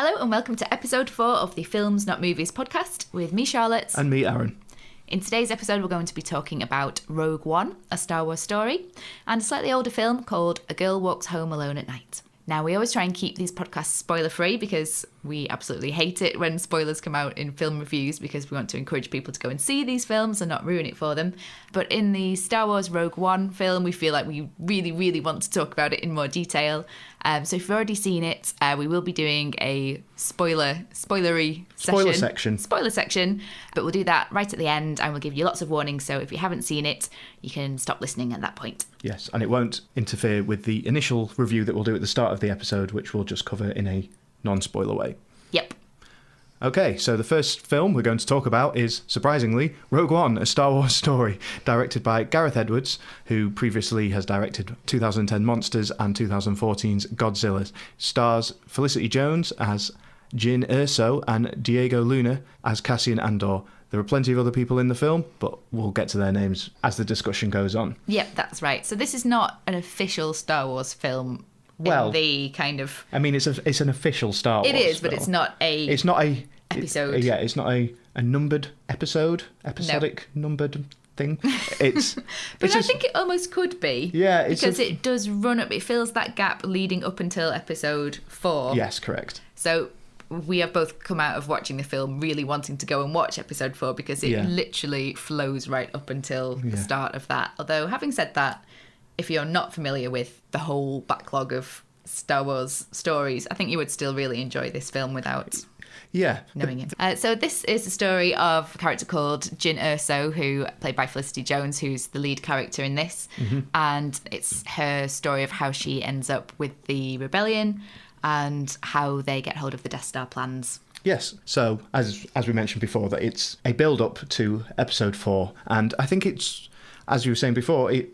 Hello and welcome to episode 4 of the Films Not Movies podcast with me, Charlotte. And me, Arron. In today's episode, we're going to be talking about Rogue One, a Star Wars story, and a slightly older film called A Girl Walks Home Alone at Night. Now, we always try and keep these podcasts spoiler-free because we absolutely hate it when spoilers come out in film reviews because we want to encourage people to go and see these films and not ruin it for them. But in the Star Wars Rogue One film, we feel like we really, really want to talk about it in more detail. So if you've already seen it, we will be doing a spoiler section, but we'll do that right at the end and we'll give you lots of warnings. So if you haven't seen it, you can stop listening at that point. Yes, and it won't interfere with the initial review that we'll do at the start of the episode, which we'll just cover in a non-spoiler way. Yep. Okay, so the first film we're going to talk about is, surprisingly, Rogue One, a Star Wars story, directed by Gareth Edwards, who previously has directed 2010 Monsters and 2014's Godzilla. Stars Felicity Jones as Jyn Erso and Diego Luna as Cassian Andor. There are plenty of other people in the film, but we'll get to their names as the discussion goes on. Yep, that's right. So this is not an official Star Wars film. Well, in the kind of... I mean, it's an official Star Wars It is, film. but it's not a episode. It's not a numbered episodic numbered thing. It's... But I think it almost could be. Yeah. Because it does run up, it fills that gap leading up until episode 4. Yes, correct. So we have both come out of watching the film really wanting to go and watch episode 4 because it literally flows right up until the start of that. Although, having said that, if you're not familiar with the whole backlog of Star Wars stories, I think you would still really enjoy this film without knowing it. So this is the story of a character called Jyn Erso, who played by Felicity Jones, who's the lead character in this. Mm-hmm. And it's her story of how she ends up with the rebellion and how they get hold of the Death Star plans. Yes, so as we mentioned before, that it's a build-up to episode 4, and I think it's, as you were saying before, you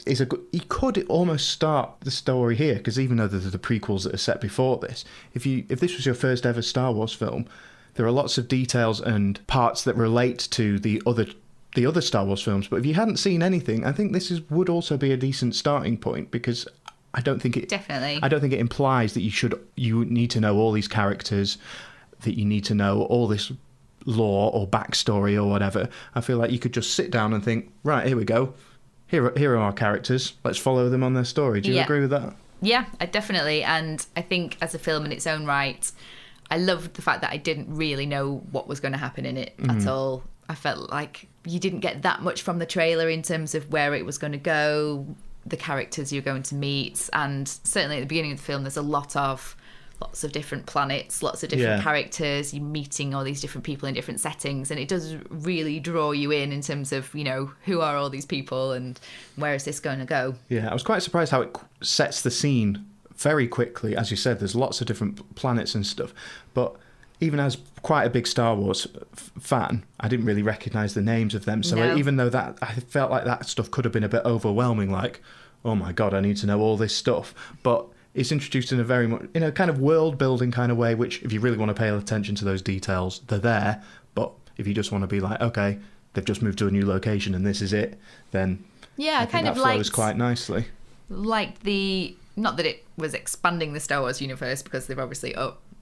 could almost start the story here, because even though there's the prequels that are set before this, if this was your first ever Star Wars film, there are lots of details and parts that relate to the other Star Wars films. But if you hadn't seen anything, I think this would also be a decent starting point, because I don't think it implies that you need to know all these characters, that you need to know all this lore or backstory or whatever. I feel like you could just sit down and think, right, here we go. Here are our characters. Let's follow them on their story. Do you agree with that? Yeah, definitely. And I think as a film in its own right, I loved the fact that I didn't really know what was going to happen in it at all. I felt like you didn't get that much from the trailer in terms of where it was going to go, the characters you're going to meet. And certainly at the beginning of the film, there's lots of different planets, lots of different characters, you're meeting all these different people in different settings, and it does really draw you in terms of, who are all these people and where is this going to go. Yeah, I was quite surprised how it sets the scene very quickly. As you said, there's lots of different planets and stuff, but even as quite a big Star Wars fan, I didn't really recognise the names of them, so even though that, I felt like that stuff could have been a bit overwhelming, like, oh my god, I need to know all this stuff, but it's introduced in a very much, kind of world-building kind of way, which, if you really want to pay attention to those details, they're there. But if you just want to be like, okay, they've just moved to a new location and this is it, then I think that flows quite nicely. Like not that it was expanding the Star Wars universe, because they've obviously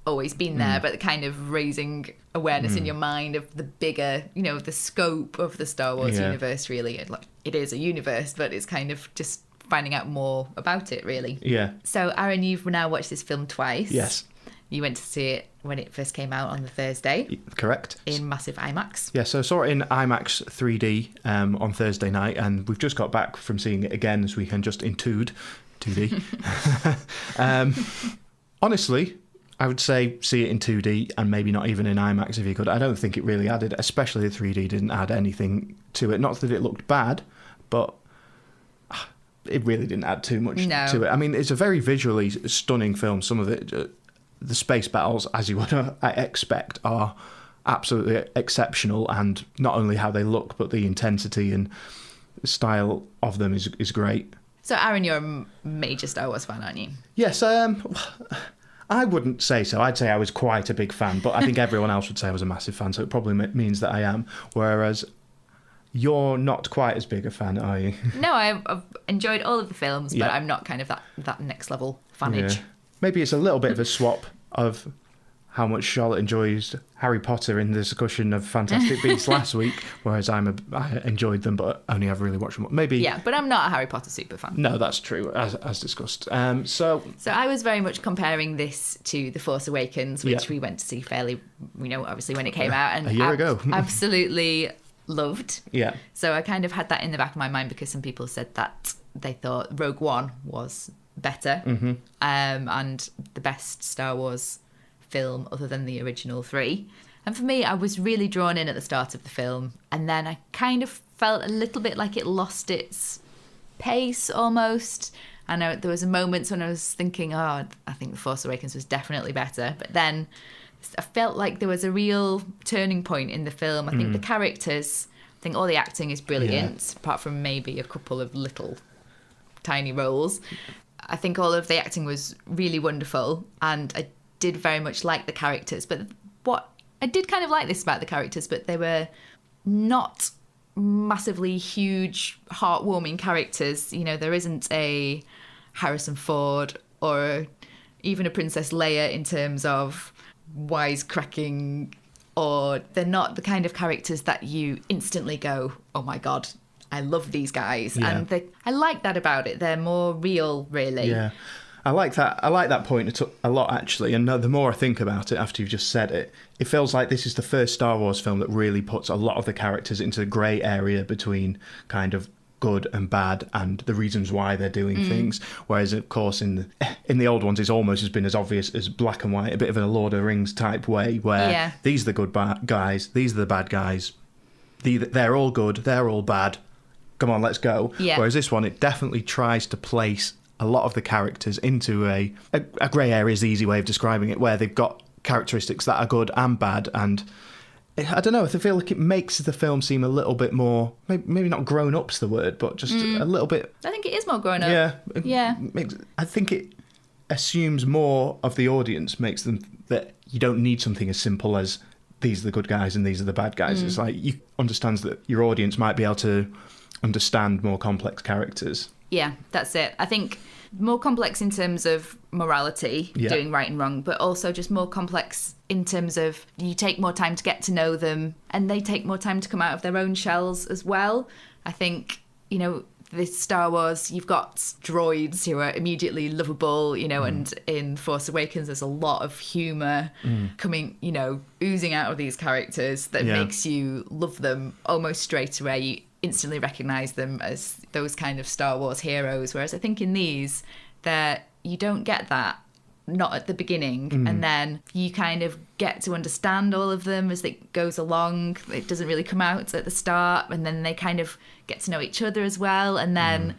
always been there, but kind of raising awareness in your mind of the bigger, the scope of the Star Wars universe, really. Like, it is a universe, but it's kind of just finding out more about it, really. Yeah. So, Arron, you've now watched this film twice. Yes. You went to see it when it first came out on the Thursday. Correct. In massive IMAX. Yeah, so I saw it in IMAX 3D on Thursday night, and we've just got back from seeing it again this weekend, just in 2D. Honestly, I would say see it in 2D and maybe not even in IMAX if you could. I don't think it really added, especially the 3D didn't add anything to it. Not that it looked bad, but it really didn't add too much to it. I mean, it's a very visually stunning film. Some of it, the space battles, as you would expect, are absolutely exceptional, and not only how they look, but the intensity and style of them is great. So, Arron, you're a major Star Wars fan, aren't you? Yes, I wouldn't say so. I'd say I was quite a big fan, but I think everyone else would say I was a massive fan, so it probably means that I am. Whereas you're not quite as big a fan, are you? No, I've enjoyed all of the films, but I'm not kind of that next level fanage. Yeah. Maybe it's a little bit of a swap of how much Charlotte enjoys Harry Potter in the discussion of Fantastic Beasts last week, whereas I enjoyed them, but only have really watched them. Maybe. Yeah, but I'm not a Harry Potter super fan. No, that's true, as discussed. So I was very much comparing this to The Force Awakens, which we went to see fairly, obviously when it came out, and a year ago. Absolutely loved. Yeah. So I kind of had that in the back of my mind because some people said that they thought Rogue One was better, and the best Star Wars film other than the original 3. And for me, I was really drawn in at the start of the film, and then I kind of felt a little bit like it lost its pace almost. I know there was moments when I was thinking, I think The Force Awakens was definitely better, but then I felt like there was a real turning point in the film. I think the characters, I think all the acting is brilliant, apart from maybe a couple of little tiny roles. I think all of the acting was really wonderful, and I did very much like the characters. But what I did kind of like this about the characters, but they were not massively huge, heartwarming characters. There isn't a Harrison Ford or even a Princess Leia in terms of wisecracking, or they're not the kind of characters that you instantly go, oh my God, I love these guys. Yeah. And I like that about it. They're more real, really. Yeah. I like that point a lot, actually. And the more I think about it after you've just said it, it feels like this is the first Star Wars film that really puts a lot of the characters into the grey area between kind of good and bad and the reasons why they're doing things. Whereas, of course, in the old ones, it's almost has been as obvious as black and white, a bit of a Lord of the Rings type way, where these are the good guys, these are the bad guys. They're all good, they're all bad. Come on, let's go. Yeah. Whereas this one, it definitely tries to place a lot of the characters into a grey area is the easy way of describing it, where they've got characteristics that are good and bad. And I don't know, I feel like it makes the film seem a little bit more, maybe not grown up's the word, but just a little bit. I think it is more grown up. Yeah. I think it assumes more of the audience, makes them that you don't need something as simple as these are the good guys and these are the bad guys. It's like you understands that your audience might be able to understand more complex characters. Yeah, that's it. I think more complex in terms of morality, doing right and wrong, but also just more complex in terms of you take more time to get to know them and they take more time to come out of their own shells as well. I think, this Star Wars, you've got droids who are immediately lovable, and in Force Awakens there's a lot of humour coming, oozing out of these characters that makes you love them almost straight away. You instantly recognise them as those kind of Star Wars heroes, whereas I think in these, you don't get that, not at the beginning, and then you kind of get to understand all of them as it goes along. It doesn't really come out at the start, and then they kind of get to know each other as well, and then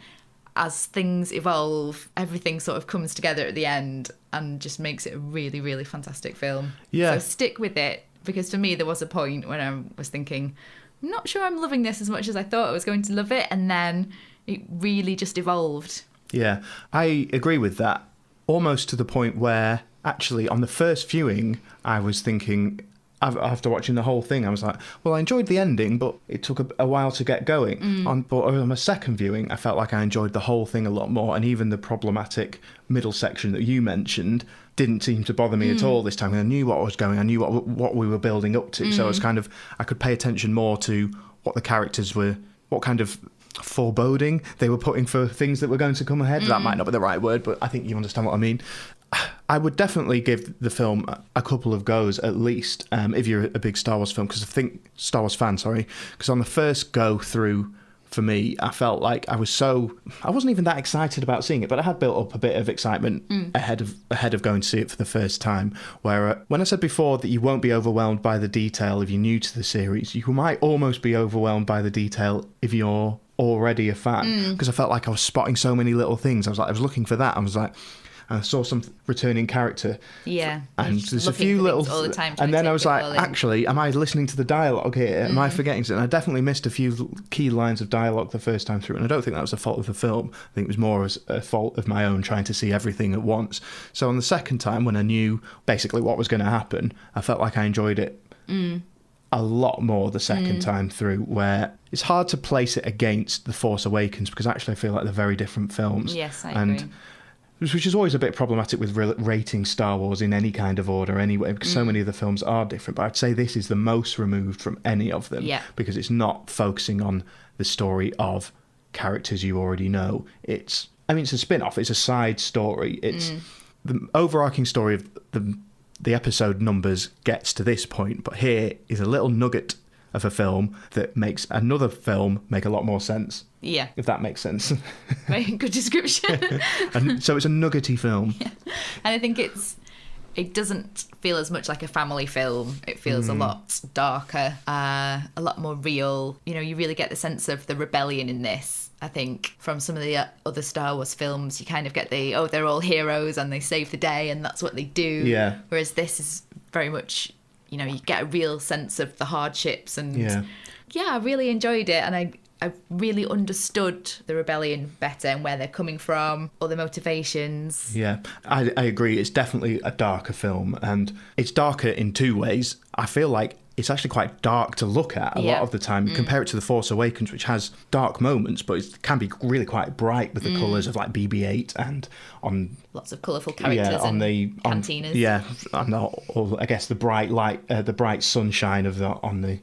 as things evolve, everything sort of comes together at the end and just makes it a really, really fantastic film. Yeah. So stick with it, because for me there was a point when I was thinking, I'm not sure I'm loving this as much as I thought I was going to love it, and then it really just evolved. Yeah, I agree with that, almost to the point where actually on the first viewing I was thinking, after watching the whole thing, I was like, well, I enjoyed the ending, but it took a while to get going. But on my second viewing, I felt like I enjoyed the whole thing a lot more, and even the problematic middle section that you mentioned didn't seem to bother me at all this time. I knew what was going on, I knew what we were building up to, so it was kind of, I could pay attention more to what the characters were, what kind of foreboding they were putting for things that were going to come ahead. That might not be the right word, but I think you understand what I mean. I would definitely give the film a couple of goes at least, if you're a big Star Wars fan, because on the first go through, for me, I felt like I wasn't even that excited about seeing it, but I had built up a bit of excitement ahead of going to see it for the first time, where when I said before that you won't be overwhelmed by the detail if you're new to the series, you might almost be overwhelmed by the detail if you're already a fan, because I felt like I was spotting so many little things. I was looking for that. I was like, I saw some returning character. Yeah. And there's a few little... all the time, and then I was like, actually, am I listening to the dialogue here? Am I forgetting something? And I definitely missed a few key lines of dialogue the first time through, and I don't think that was a fault of the film. I think it was more as a fault of my own trying to see everything at once. So on the second time, when I knew basically what was going to happen, I felt like I enjoyed it a lot more the second time through, where it's hard to place it against The Force Awakens, because actually I feel like they're very different films. Yes, I agree. which is always a bit problematic with rating Star Wars in any kind of order anyway, because so many of the films are different. But I'd say this is the most removed from any of them, because it's not focusing on the story of characters you already know. It's a spin-off. It's a side story. It's the overarching story of the episode numbers gets to this point, but here is a little nugget of a film that makes another film make a lot more sense. Yeah. If that makes sense. Very good description. And so it's a nuggety film. Yeah. And I think it doesn't feel as much like a family film. It feels a lot darker, a lot more real. You know, you really get the sense of the rebellion in this. I think from some of the other Star Wars films, you kind of get they're all heroes and they save the day and that's what they do. Yeah. Whereas this is very much, you know, you get a real sense of the hardships and I really enjoyed it, and I really understood the rebellion better and where they're coming from, all the motivations. Yeah, I agree. It's definitely a darker film, and it's darker in two ways. I feel like it's actually quite dark to look at a lot of the time. Compare it to The Force Awakens, which has dark moments, but it can be really quite bright with the colours of like BB-8 and on lots of colourful characters and cantinas. And I guess the bright light, the bright sunshine of on the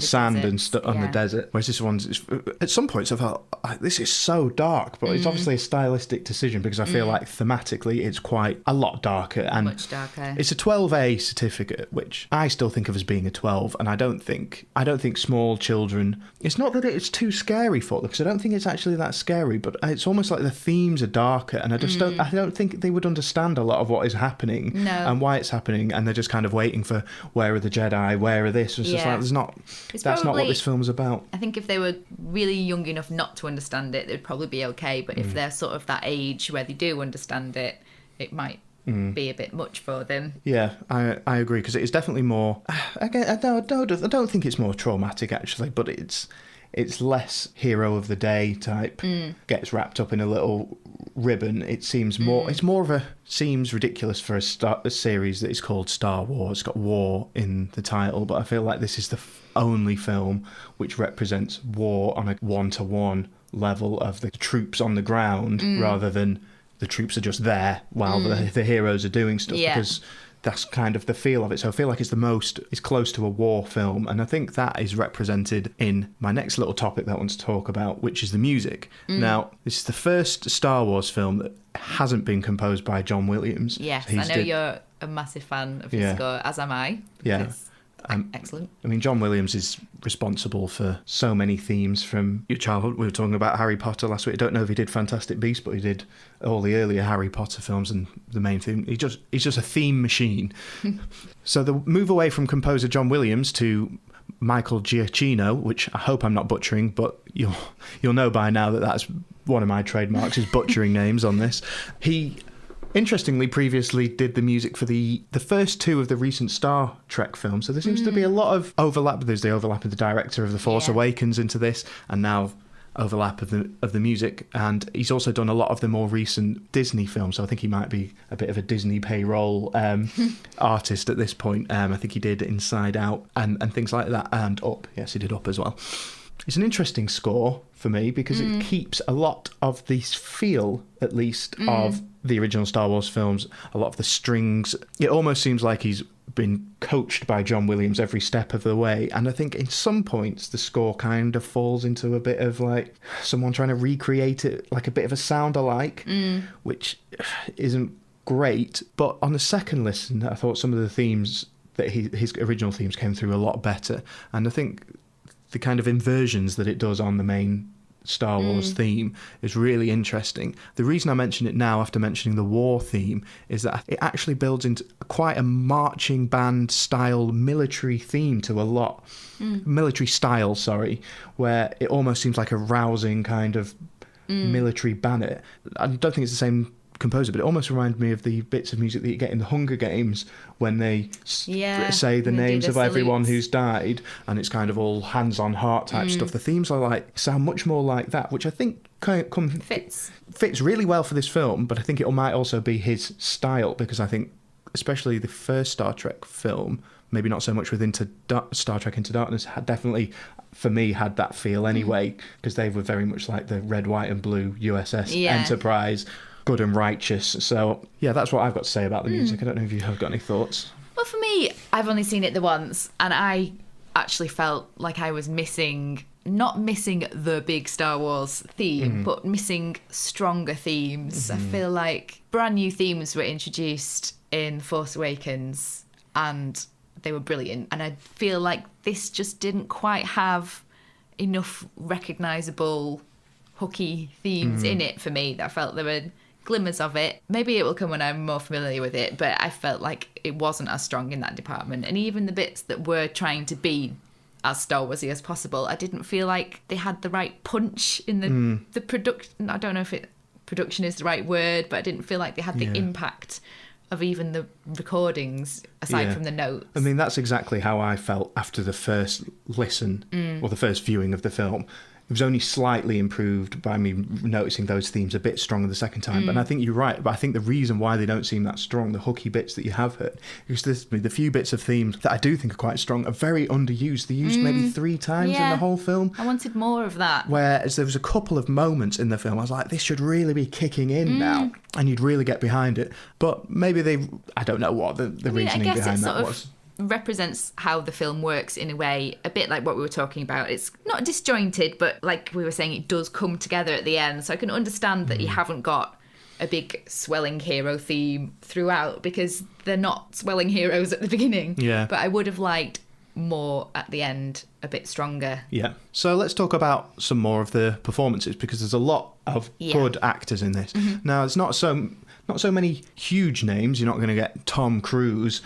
sand desert, and on the desert. Whereas this one's at some points I felt this is so dark, but it's obviously a stylistic decision because I feel like thematically it's quite a lot darker and much darker. It's a 12A certificate, which I still think of as being a 12. And I don't think small children. It's not that it's too scary for them, because I don't think it's actually that scary. But it's almost like the themes are darker, and I don't think they would understand a lot of what is happening and why it's happening, and they're just kind of waiting for where are the Jedi, where are this. It's just like that's not what this film's about. I think if they were really young enough not to understand it, they'd probably be okay. But if they're sort of that age where they do understand it, it might be a bit much for them. Yeah, I agree, because it's definitely more. Again, I don't think it's more traumatic actually, but it's less hero of the day type. Gets wrapped up in a little ribbon. It seems more. It's more of a seems ridiculous for a series that is called Star Wars. It's got war in the title, but I feel like this is the only film which represents war on a one-to-one level of the troops on the ground rather than the troops are just there while the heroes are doing stuff, because that's kind of the feel of it. So I feel like it's close to a war film, and I think that is represented in my next little topic that I want to talk about, which is the music. Now, this is the first Star Wars film that hasn't been composed by John Williams. Yes, I know you're a massive fan of his score, as am I. Yeah. Excellent. I mean, John Williams is responsible for so many themes from your childhood. We were talking about Harry Potter last week. I don't know if he did Fantastic Beasts, but he did all the earlier Harry Potter films, and the main theme. He's just a theme machine. So the move away from composer John Williams to Michael Giacchino, which I hope I'm not butchering, but you'll know by now that that's one of my trademarks, is butchering names on this. He interestingly previously did the music for the first two of the recent Star Trek films. So there seems to be a lot of overlap. There's the overlap of the director of The Force Awakens into this, and now overlap of the music. And he's also done a lot of the more recent Disney films, so I think he might be a bit of a Disney payroll artist at this point. I think he did Inside Out and things like that, and Up. Yes, he did Up as well. It's an interesting score for me because it keeps a lot of the feel, at least, of the original Star Wars films. A lot of the strings. It almost seems like he's been coached by John Williams every step of the way. And I think in some points the score kind of falls into a bit of like someone trying to recreate it, like a bit of a sound alike, which isn't great. But on the second listen, I thought some of the themes that his original themes came through a lot better. And I think the kind of inversions that it does on the main Star Wars theme is really interesting. The reason I mention it now after mentioning the war theme is that it actually builds into quite a marching band style military theme to a lot. Military style, where it almost seems like a rousing kind of military banner. I don't think it's the same composer, but it almost reminded me of the bits of music that you get in the Hunger Games when they say the names of everyone who's died, and it's kind of all hands on heart type stuff. The themes sound much more like that, which I think fits really well for this film, but I think it might also be his style, because I think especially the first Star Trek film, maybe not so much with Star Trek Into Darkness, had definitely, for me, had that feel anyway, because they were very much like the red, white and blue USS Enterprise, good and righteous. So, yeah, that's what I've got to say about the music. I don't know if you have got any thoughts. Well, for me, I've only seen it the once, and I actually felt like I was not missing the big Star Wars theme, but missing stronger themes. I feel like brand new themes were introduced in Force Awakens, and they were brilliant. And I feel like this just didn't quite have enough recognisable, hooky themes in it for me. I felt there were glimmers of it. Maybe it will come when I'm more familiar with it, but I felt like it wasn't as strong in that department. And even the bits that were trying to be as Star Warsy as possible, I didn't feel like they had the right punch in the production. I don't know if production is the right word, but I didn't feel like they had the impact of even the recordings aside from the notes. I mean, that's exactly how I felt after the first listen or the first viewing of the film. It was only slightly improved by me noticing those themes a bit stronger the second time. And I think you're right, but I think the reason why they don't seem that strong, the hooky bits that you have heard, is the few bits of themes that I do think are quite strong are very underused. They're used maybe 3 times in the whole film. I wanted more of that. Whereas there was a couple of moments in the film I was like, this should really be kicking in now, and you'd really get behind it. But maybe I don't know what the reasoning behind that was. Represents how the film works in a way, a bit like what we were talking about. It's not disjointed, but like we were saying, it does come together at the end. So I can understand that you haven't got a big swelling hero theme throughout, because they're not swelling heroes at the beginning. Yeah. But I would have liked more at the end, a bit stronger. Yeah. So let's talk about some more of the performances, because there's a lot of good actors in this. Now, it's not so many huge names. You're not going to get Tom Cruise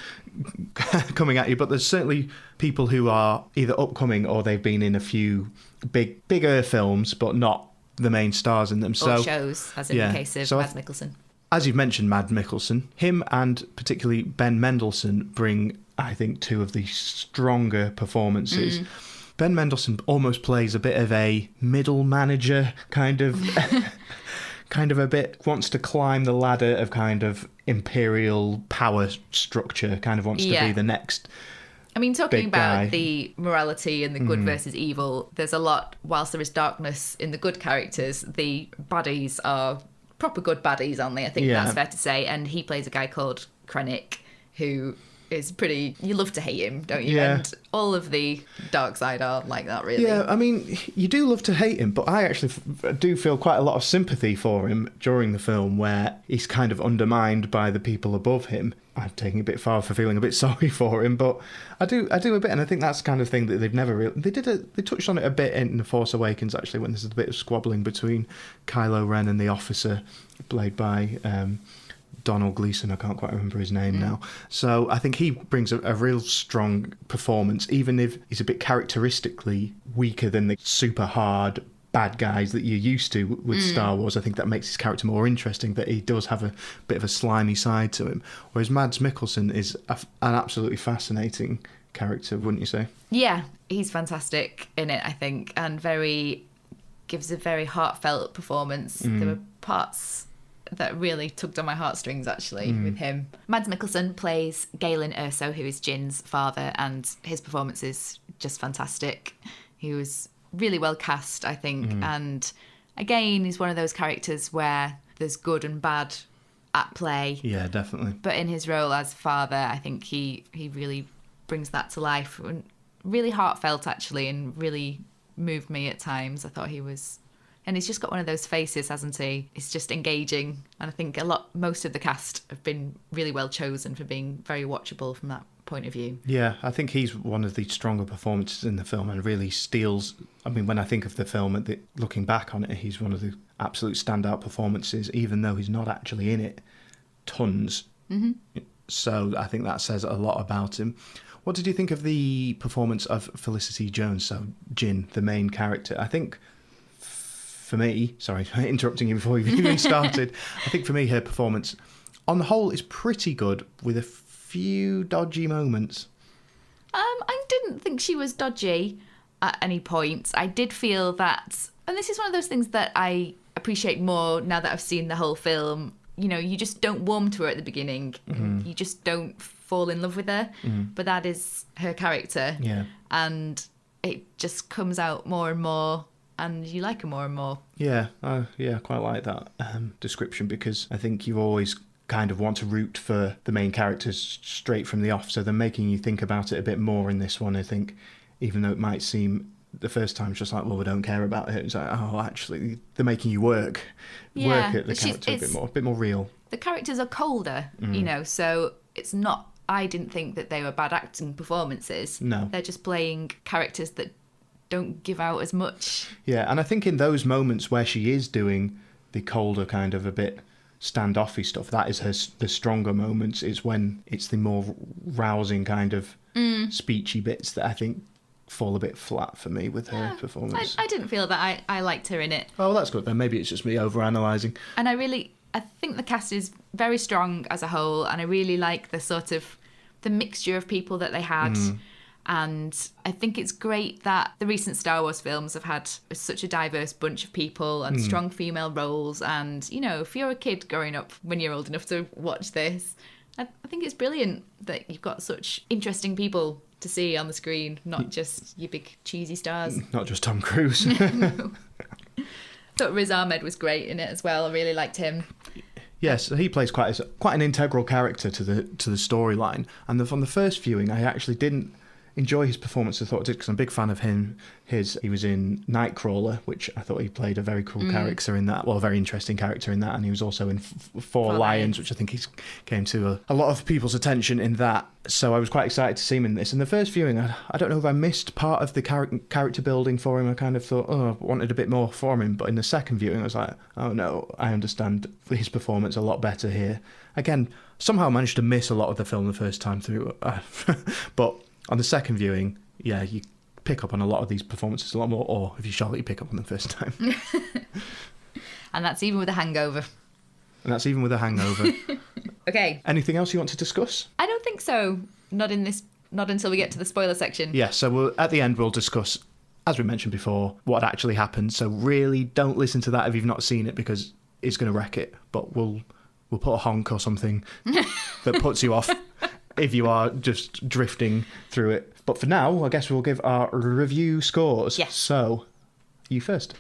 coming at you, but there's certainly people who are either upcoming or they've been in a few bigger films, but not the main stars in them. Or shows, as in the case of Mads Mikkelsen. As you've mentioned, Mads Mikkelsen, him and particularly Ben Mendelsohn bring, I think, 2 of the stronger performances. Ben Mendelsohn almost plays a bit of a middle manager, kind of a bit wants to climb the ladder of kind of imperial power structure, kind of wants to be the next. I mean, talking about the morality and the good versus evil, there's a lot, whilst there is darkness in the good characters, the baddies are proper good baddies, aren't they? I think that's fair to say. And he plays a guy called Krennic, who is pretty, you love to hate him, don't you? Yeah. And all of the dark side are like that, really. Yeah, I mean, you do love to hate him, but I actually do feel quite a lot of sympathy for him during the film, where he's kind of undermined by the people above him. I'm taking it a bit far for feeling a bit sorry for him, but I do a bit, and I think that's the kind of thing that they've never really... They touched on it a bit in The Force Awakens, actually, when there's a bit of squabbling between Kylo Ren and the officer, played by Donald Gleeson. I can't quite remember his name now. So I think he brings a real strong performance, even if he's a bit characteristically weaker than the super hard bad guys that you're used to with Star Wars. I think that makes his character more interesting, that he does have a bit of a slimy side to him. Whereas Mads Mikkelsen is an absolutely fascinating character, wouldn't you say? Yeah, he's fantastic in it, I think, and gives a very heartfelt performance. There were parts that really tugged on my heartstrings, actually, with him. Mads Mikkelsen plays Galen Erso, who is Jin's father, and his performance is just fantastic. He was really well cast, I think, and again, he's one of those characters where there's good and bad at play. Yeah, definitely. But in his role as father, I think he really brings that to life. Really heartfelt, actually, and really moved me at times. I thought he was... And he's just got one of those faces, hasn't he? He's just engaging. And I think most of the cast have been really well chosen for being very watchable from that point of view. Yeah, I think he's one of the stronger performances in the film and really steals... I mean, when I think of the film, looking back on it, he's one of the absolute standout performances, even though he's not actually in it tons. So I think that says a lot about him. What did you think of the performance of Felicity Jones, so Jin, the main character? I think... For me, sorry, interrupting you before you've even started, I think for me her performance, on the whole, is pretty good with a few dodgy moments. I didn't think she was dodgy at any point. I did feel that, and this is one of those things that I appreciate more now that I've seen the whole film, you know, you just don't warm to her at the beginning. You just don't fall in love with her. But that is her character. Yeah. And it just comes out more and more and you like her more and more. Yeah, I quite like that description, because I think you always kind of want to root for the main characters straight from the off, so they're making you think about it a bit more in this one, I think, even though it might seem the first time it's just like, well, we don't care about it. It's like, oh, actually, they're making you work at the character a bit more real. The characters are colder, so it's not, I didn't think that they were bad acting performances. No. They're just playing characters that don't give out as much. Yeah, and I think in those moments where she is doing the colder kind of a bit standoffy stuff, that is the stronger moments. It's when it's the more rousing kind of speechy bits that I think fall a bit flat for me with her performance. I didn't feel that. I liked her in it. Oh, that's good then. Maybe it's just me overanalyzing. And I think the cast is very strong as a whole, and I really like the sort of the mixture of people that they had. And I think it's great that the recent Star Wars films have had such a diverse bunch of people and strong female roles. And, if you're a kid growing up when you're old enough to watch this, I think it's brilliant that you've got such interesting people to see on the screen, not just your big cheesy stars. Not just Tom Cruise. No. Thought Riz Ahmed was great in it as well. I really liked him. Yes, he plays quite an integral character to the storyline. And from the first viewing, I actually didn't enjoy his performance. I thought I did, because I'm a big fan of him. He was in Nightcrawler, which I thought he played a very cool character in that. Well, a very interesting character in that. And he was also in Four Lions, which I think he's came to a lot of people's attention in that. So I was quite excited to see him in this. In the first viewing, I don't know if I missed part of the character building for him. I kind of thought, I wanted a bit more from him. But in the second viewing, I was like, oh no, I understand his performance a lot better here. Again, somehow I managed to miss a lot of the film the first time through. But on the second viewing, yeah, you pick up on a lot of these performances a lot more, or if you shall, you pick up on them first time. And that's even with a hangover. Okay. Anything else you want to discuss? I don't think so. Not until we get to the spoiler section. Yeah, so at the end we'll discuss, as we mentioned before, what actually happened. So really don't listen to that if you've not seen it, because it's going to wreck it. But we'll put a honk or something that puts you off if you are just drifting through it. But for now, I guess we'll give our review scores. Yes. So, you first.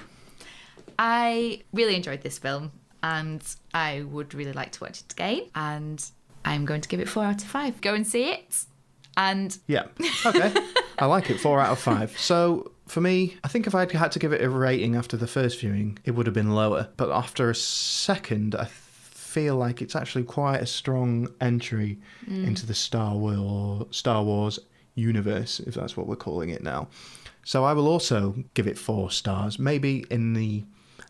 I really enjoyed this film, and I would really like to watch it again. And I'm going to give it 4 out of 5. Go and see it. And yeah, okay. I like it, 4 out of 5. So, for me, I think if I'd had to give it a rating after the first viewing, it would have been lower. But after a second, I feel like it's actually quite a strong entry into the Star Wars universe, if that's what we're calling it now. So I will also give it 4 stars. Maybe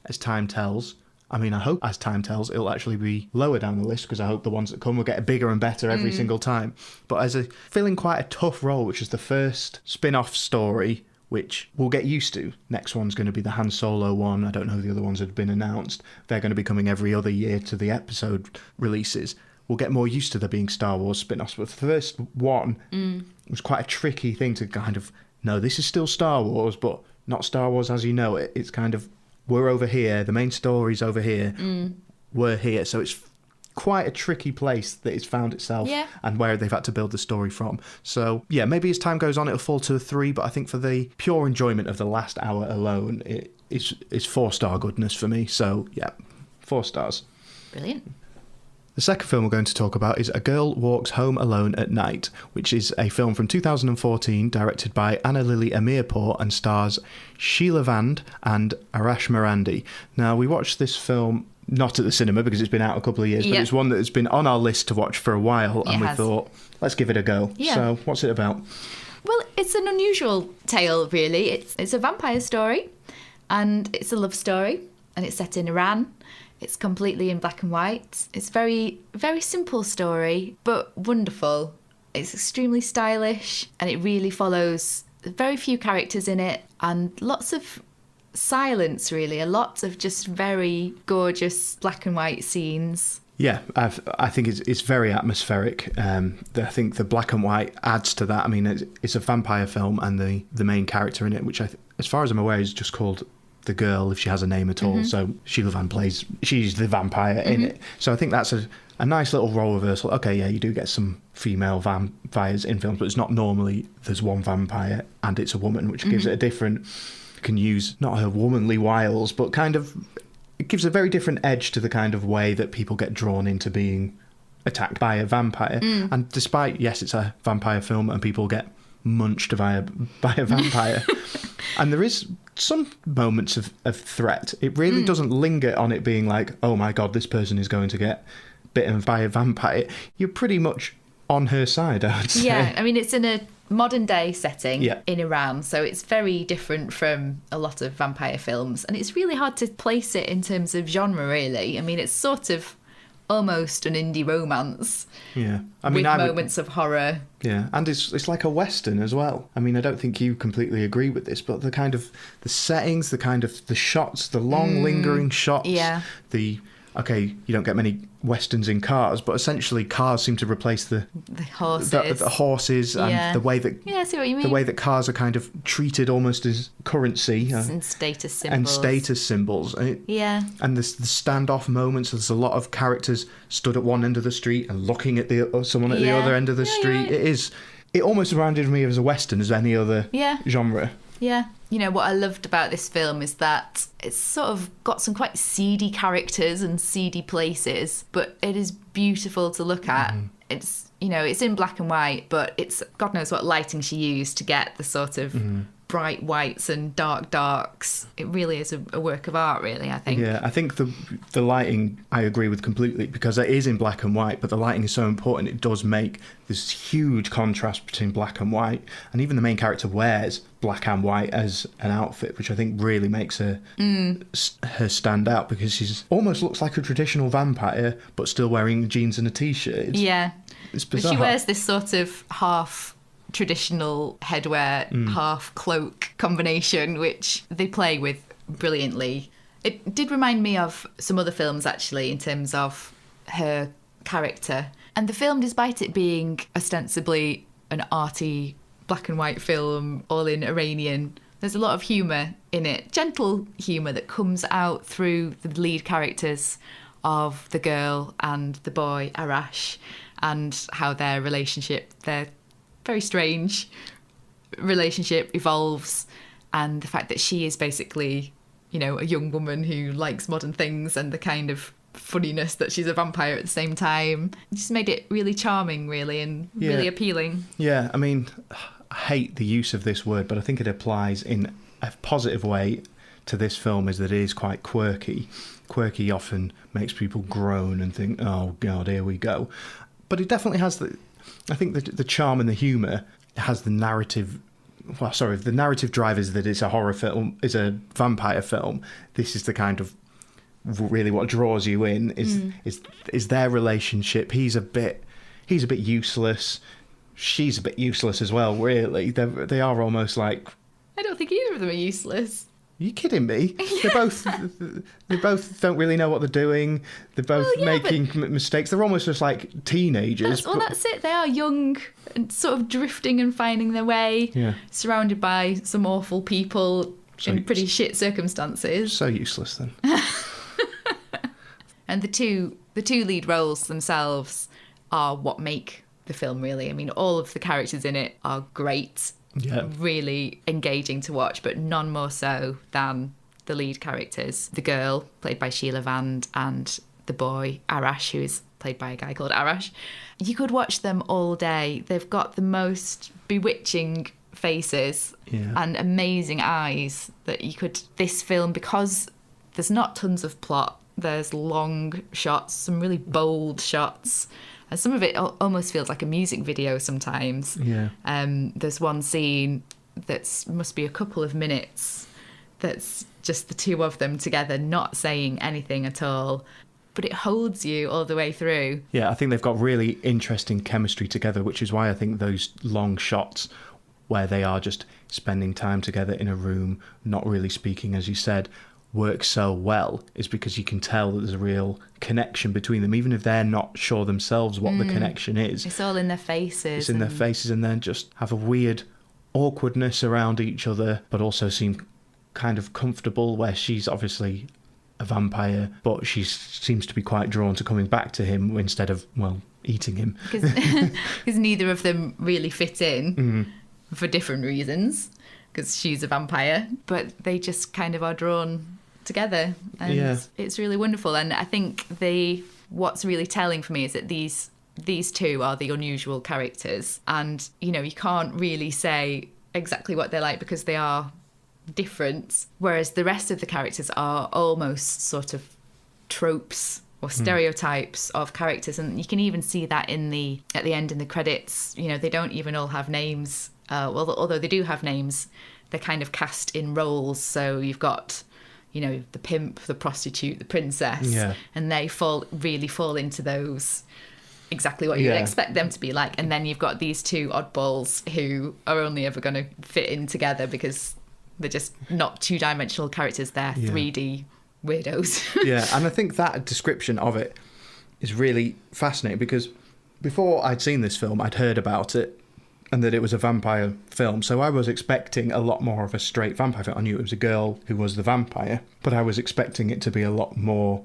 as time tells, I hope as time tells it'll actually be lower down the list, because I hope the ones that come will get bigger and better every single time. But as feeling quite a tough role, which is the first spin-off story, which we'll get used to. Next one's going to be the Han Solo one. I don't know if the other ones had been announced. They're going to be coming every other year to the episode releases. We'll get more used to there being Star Wars spin-offs. But the first one was quite a tricky thing to kind of, no, this is still Star Wars, but not Star Wars as you know it. It's kind of, we're over here, the main story's over here, we're here. So it's quite a tricky place that it's found itself, and where they've had to build the story from. So yeah, maybe as time goes on it'll fall to a 3, but I think for the pure enjoyment of the last hour alone, it's 4-star goodness for me. So yeah, 4 stars. Brilliant. The second film we're going to talk about is A Girl Walks Home Alone at Night, which is a film from 2014 directed by Anna Lily Amirpour and stars Sheila Vand and Arash Marandi. Now, we watched this film not at the cinema because it's been out a couple of years, but it's one that's been on our list to watch for a while, and we thought, let's give it a go. Yeah. So, what's it about? Well, it's an unusual tale, really. It's a vampire story, and it's a love story, and it's set in Iran. It's completely in black and white. It's very, very simple story, but wonderful. It's extremely stylish, and it really follows very few characters in it, and lots of silence, really. A lot of just very gorgeous black and white scenes. Yeah, I think it's very atmospheric. I think the black and white adds to that. I mean, it's a vampire film, and the main character in it, which as far as I'm aware, is just called the girl, if she has a name at all. So Sheila Vand she's the vampire in it. So I think that's a nice little role reversal. Okay, yeah, you do get some female vampires in films, but it's not normally there's one vampire and it's a woman, which gives it a different can use not her womanly wiles, but kind of it gives a very different edge to the kind of way that people get drawn into being attacked by a vampire. And despite, yes, it's a vampire film and people get munched by a vampire, and there is some moments of threat, it really doesn't linger on it being like, oh my God, this person is going to get bitten by a vampire. You're pretty much on her side, I would say. Yeah, I mean, it's in a modern day setting in Iran, so it's very different from a lot of vampire films, and it's really hard to place it in terms of genre, really. I mean, it's sort of almost an indie romance. Yeah, I mean, with moments of horror. Yeah, and it's like a Western as well. I mean, I don't think you completely agree with this, but the kind of the settings, the kind of the shots, the long lingering shots, okay, you don't get many Westerns in cars, but essentially cars seem to replace the horses, the horses, and the way that I see what you mean. The way that cars are kind of treated almost as currency and status symbols. And and the standoff moments. There's a lot of characters stood at one end of the street and looking at someone at the other end of the street. It almost reminded me of a Western as any other genre. Yeah. You know, what I loved about this film is that it's sort of got some quite seedy characters and seedy places, but it is beautiful to look at. It's, you know, it's in black and white, but it's God knows what lighting she used to get the sort of bright whites and dark darks. It really is a work of art, really, I think. Yeah, I think the lighting I agree with completely, because it is in black and white, but the lighting is so important. It does make this huge contrast between black and white, and even the main character wears black and white as an outfit, which I think really makes her stand out, because she's almost looks like a traditional vampire, but still wearing jeans and a t-shirt. Yeah. It's bizarre. But she wears this sort of half traditional headwear, half cloak combination, which they play with brilliantly. It did remind me of some other films, actually, in terms of her character. And the film, despite it being ostensibly an arty black and white film, all in Iranian, there's a lot of humour in it, gentle humour that comes out through the lead characters of the girl and the boy, Arash, and how their very strange relationship evolves, and the fact that she is basically, you know, a young woman who likes modern things, and the kind of funniness that she's a vampire at the same time. It just made it really charming, really, and really appealing. Yeah, I mean, I hate the use of this word, but I think it applies in a positive way to this film, is that it is quite quirky. Quirky often makes people groan and think, oh God, here we go. But it definitely has I think the charm and the humour has the narrative. Well, sorry, the narrative drive is that it's a horror film, is a vampire film. This is the kind of really what draws you in is their relationship. He's a bit useless. She's a bit useless as well. Really, they are almost like. I don't think either of them are useless. Are you kidding me? They both don't really know what they're doing. They're both making mistakes. They're almost just like teenagers. That's it. They are young and sort of drifting and finding their way, surrounded by some awful people in pretty shit circumstances. So useless then. And the two lead roles themselves are what make the film, really. I mean, all of the characters in it are great. Yeah. Really engaging to watch, but none more so than the lead characters. The girl, played by Sheila Vand, and the boy, Arash, who is played by a guy called Arash. You could watch them all day. They've got the most bewitching faces and amazing eyes that you could... This film, because there's not tons of plot, there's long shots, some really bold shots. And some of it almost feels like a music video sometimes. Yeah. There's one scene that must be a couple of minutes that's just the two of them together, not saying anything at all. But it holds you all the way through. Yeah, I think they've got really interesting chemistry together, which is why I think those long shots where they are just spending time together in a room, not really speaking, as you said, work so well, is because you can tell that there's a real connection between them, even if they're not sure themselves what the connection is. It's all in their faces. It's in their faces, and then just have a weird awkwardness around each other, but also seem kind of comfortable, where she's obviously a vampire, but she seems to be quite drawn to coming back to him instead of, well, eating him. Because neither of them really fit in for different reasons. because she's a vampire, but they just kind of are drawn together, and it's really wonderful. And I think what's really telling for me is that these two are the unusual characters, and you can't really say exactly what they're like because they are different, whereas the rest of the characters are almost sort of tropes or stereotypes of characters, and you can even see that at the end in the credits. They don't even all have names. Well, although they do have names, they're kind of cast in roles. So you've got, the pimp, the prostitute, the princess, and they really fall into those, exactly what you'd expect them to be like. And then you've got these two oddballs who are only ever going to fit in together because they're just not two-dimensional characters. They're 3D weirdos. Yeah, and I think that description of it is really fascinating because before I'd seen this film, I'd heard about it and that it was a vampire film. So I was expecting a lot more of a straight vampire film. I knew it was a girl who was the vampire, but I was expecting it to be a lot more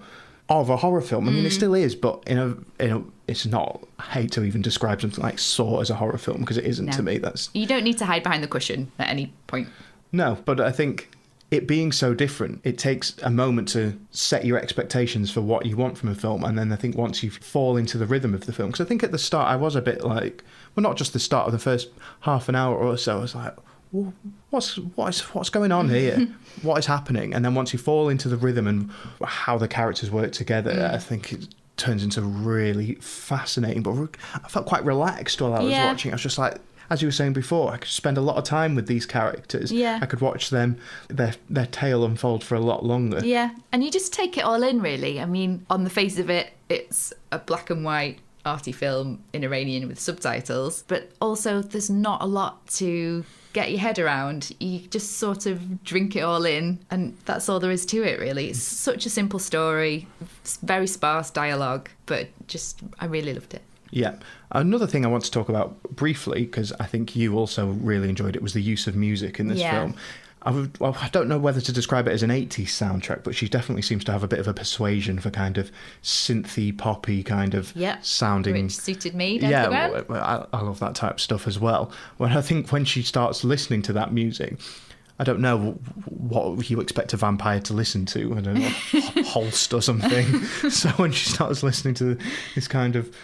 of a horror film. I mean, it still is, but it's not. I hate to even describe something like Saw as a horror film because it isn't to me. You don't need to hide behind the cushion at any point. No, but I think it being so different, it takes a moment to set your expectations for what you want from a film. And then I think once you fall into the rhythm of the film, because I think at the start I was a bit like, well, not just the start of the first half an hour or so, I was like, well, what's going on here? What is happening? And then once you fall into the rhythm and how the characters work together, I think it turns into really fascinating. But I felt quite relaxed while I was watching. I was just like, as you were saying before, I could spend a lot of time with these characters. Yeah. I could watch them, their tale unfold for a lot longer. Yeah, and you just take it all in, really. I mean, on the face of it, it's a black and white arty film in Iranian with subtitles, but also there's not a lot to get your head around. You just sort of drink it all in, and that's all there is to it, really. It's such a simple story, very sparse dialogue, but I really loved it. Yeah. Another thing I want to talk about briefly, because I think you also really enjoyed it, was the use of music in this film. I don't know whether to describe it as an 80s soundtrack, but she definitely seems to have a bit of a persuasion for kind of synthy, poppy kind of sounding. Which suited me. I love that type of stuff as well. I think when she starts listening to that music, I don't know what you expect a vampire to listen to. I don't know, Holst or something. So when she starts listening to this kind of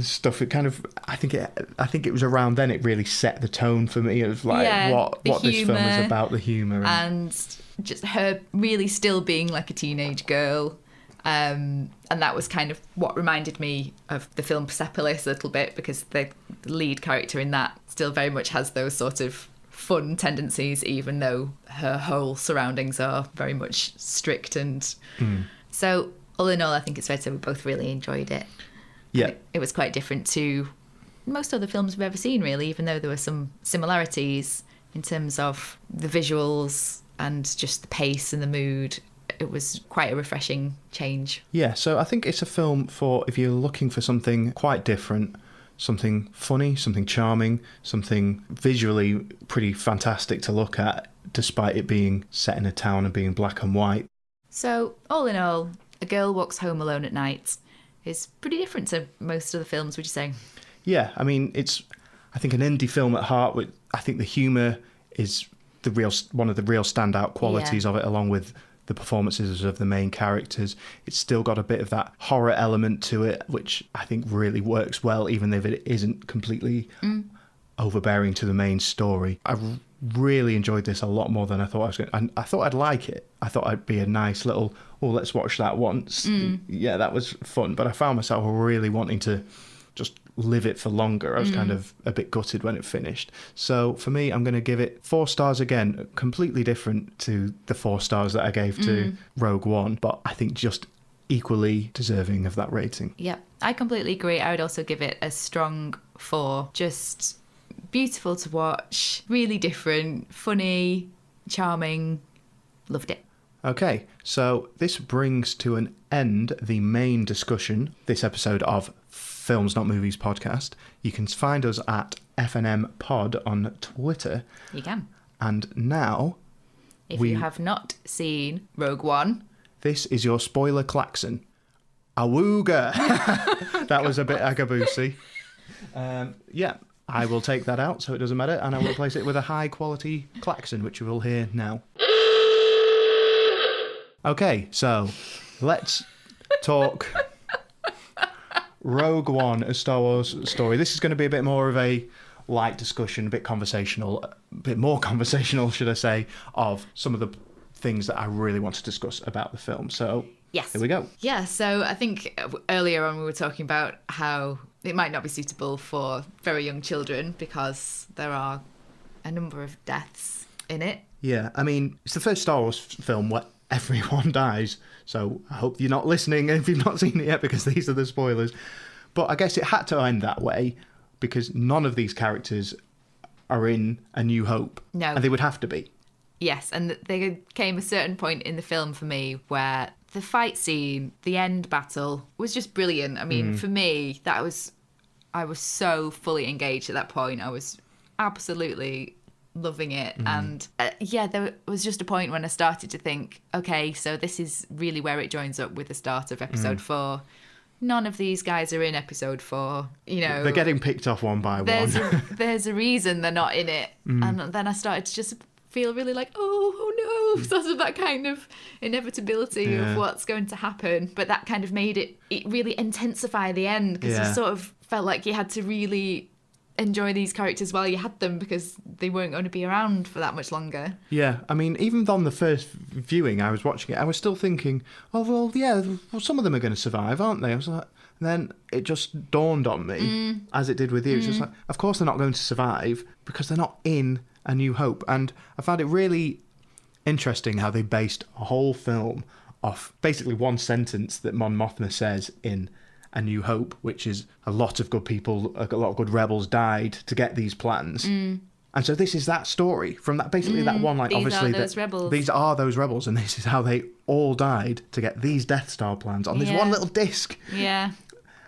stuff, it kind of, I think it was around then it really set the tone for me of like what this film is about, the humour and just her really still being like a teenage girl. And that was kind of what reminded me of the film Persepolis a little bit, because the lead character in that still very much has those sort of fun tendencies, even though her whole surroundings are very much strict. And so all in all, I think it's fair to say we both really enjoyed it. Yeah, it was quite different to most other films we've ever seen, really, even though there were some similarities in terms of the visuals and just the pace and the mood. It was quite a refreshing change. Yeah, so I think it's a film for if you're looking for something quite different, something funny, something charming, something visually pretty fantastic to look at, despite it being set in a town and being black and white. So, all in all, A Girl Walks Home Alone at Night is pretty different to most of the films, would you say? Yeah, I mean, it's, I think, an indie film at heart. I think the humour is one of the real standout qualities of it, along with the performances of the main characters. It's still got a bit of that horror element to it, which I think really works well, even if it isn't completely overbearing to the main story. I really enjoyed this a lot more than I thought I was going to. I thought I'd like it. I thought I'd be a nice little, let's watch that once. Yeah, that was fun. But I found myself really wanting to just live it for longer. I was kind of a bit gutted when it finished. So for me, I'm going to give it 4 stars again, completely different to the 4 stars that I gave to Rogue One, but I think just equally deserving of that rating. Yeah, I completely agree. I would also give it a strong 4. Just beautiful to watch, really different, funny, charming. Loved it. Okay, so this brings to an end the main discussion, this episode of Films Not Movies podcast. You can find us at FNM Pod on Twitter. You can. And now, if you have not seen Rogue One, this is your spoiler klaxon. Awooga! That was a bit agaboosy. Yeah. I will take that out so it doesn't matter, and I will replace it with a high-quality klaxon, which you will hear now. Okay, so let's talk Rogue One, a Star Wars story. This is going to be a bit more of a light discussion, a bit conversational, a bit more conversational, should I say, of some of the things that I really want to discuss about the film. So, yes. Here we go. Yeah, so I think earlier on we were talking about how it might not be suitable for very young children because there are a number of deaths in it. Yeah, I mean, it's the first Star Wars film where everyone dies, so I hope you're not listening if you've not seen it yet, because these are the spoilers. But I guess it had to end that way because none of these characters are in A New Hope. No. And they would have to be. Yes, and there came a certain point in the film for me where the fight scene, the end battle, was just brilliant. I mean, for me, I was so fully engaged at that point. I was absolutely loving it. And there was just a point when I started to think, okay, so this is really where it joins up with the start of episode 4. None of these guys are in episode 4. You know, they're getting picked off one by one. There's a reason they're not in it. And then I started to just feel really like, oh no, sort of that kind of inevitability of what's going to happen. But that kind of made it really intensify the end, because you sort of felt like you had to really enjoy these characters while you had them, because they weren't going to be around for that much longer. Yeah, I mean, even on the first viewing, I was watching it, I was still thinking, oh, well, some of them are going to survive, aren't they? I was like, and then it just dawned on me, as it did with you. It's just like, of course they're not going to survive because they're not in A New Hope. And I found it really interesting how they based a whole film off basically one sentence that Mon Mothma says in A New Hope, which is a lot of good people, a lot of good rebels died to get these plans. And so this is that story from that, basically that one, like, these obviously are those rebels. These are those rebels, and this is how they all died to get these Death Star plans on this one little disc. Yeah.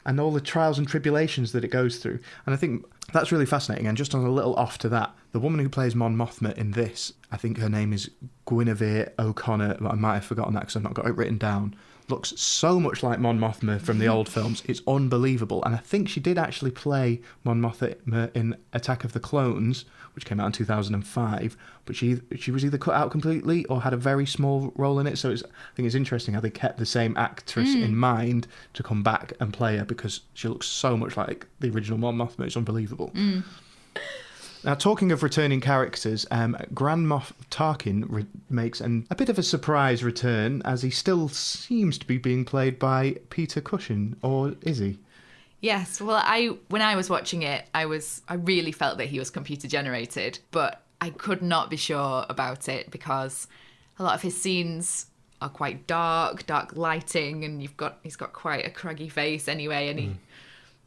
And all the trials and tribulations that it goes through. And I think that's really fascinating. And just on a little off to that, the woman who plays Mon Mothma in this, I think her name is Guinevere O'Connor. I might have forgotten that because I've not got it written down. Looks so much like Mon Mothma from the old films. It's unbelievable. And I think she did actually play Mon Mothma in Attack of the Clones, which came out in 2005. But she was either cut out completely or had a very small role in it. So I think it's interesting how they kept the same actress in mind to come back and play her, because she looks so much like the original Mon Mothma. It's unbelievable. Now, talking of returning characters, Grand Moff Tarkin makes a bit of a surprise return, as he still seems to be being played by Peter Cushing, or is he? Yes, well, when I was watching it, I really felt that he was computer generated, but I could not be sure about it because a lot of his scenes are quite dark lighting, and he's got quite a craggy face anyway, and he,